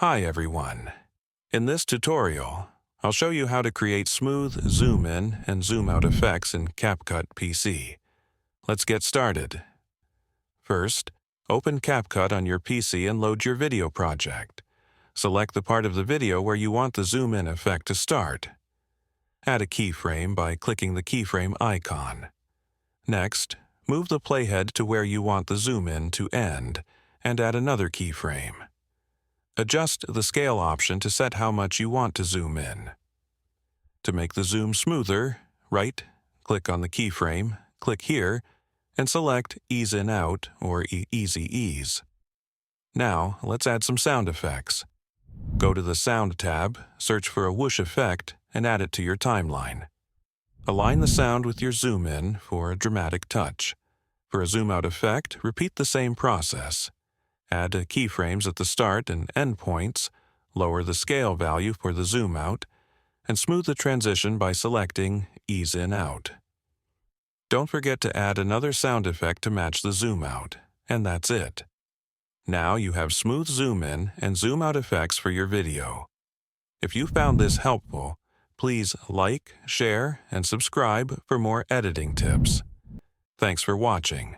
Hi everyone. In this tutorial, I'll show you how to create smooth zoom in and zoom out effects in CapCut PC. Let's get started. First, open CapCut on your PC and load your video project. Select the part of the video where you want the zoom in effect to start. Add a keyframe by clicking the keyframe icon. Next, move the playhead to where you want the zoom in to end and add another keyframe. Adjust the scale option to set how much you want to zoom in. To make the zoom smoother, right-click on the keyframe, click here, and select Ease In Out or Easy Ease. Now, let's add some sound effects. Go to the Sound tab, search for a whoosh effect, and add it to your timeline. Align the sound with your zoom in for a dramatic touch. For a zoom out effect, repeat the same process. Add keyframes at the start and end points, lower the scale value for the zoom out, and smooth the transition by selecting Ease In Out. Don't forget to add another sound effect to match the zoom out, and that's it. Now you have smooth zoom in and zoom out effects for your video. If you found this helpful, please like, share, and subscribe for more editing tips. Thanks for watching.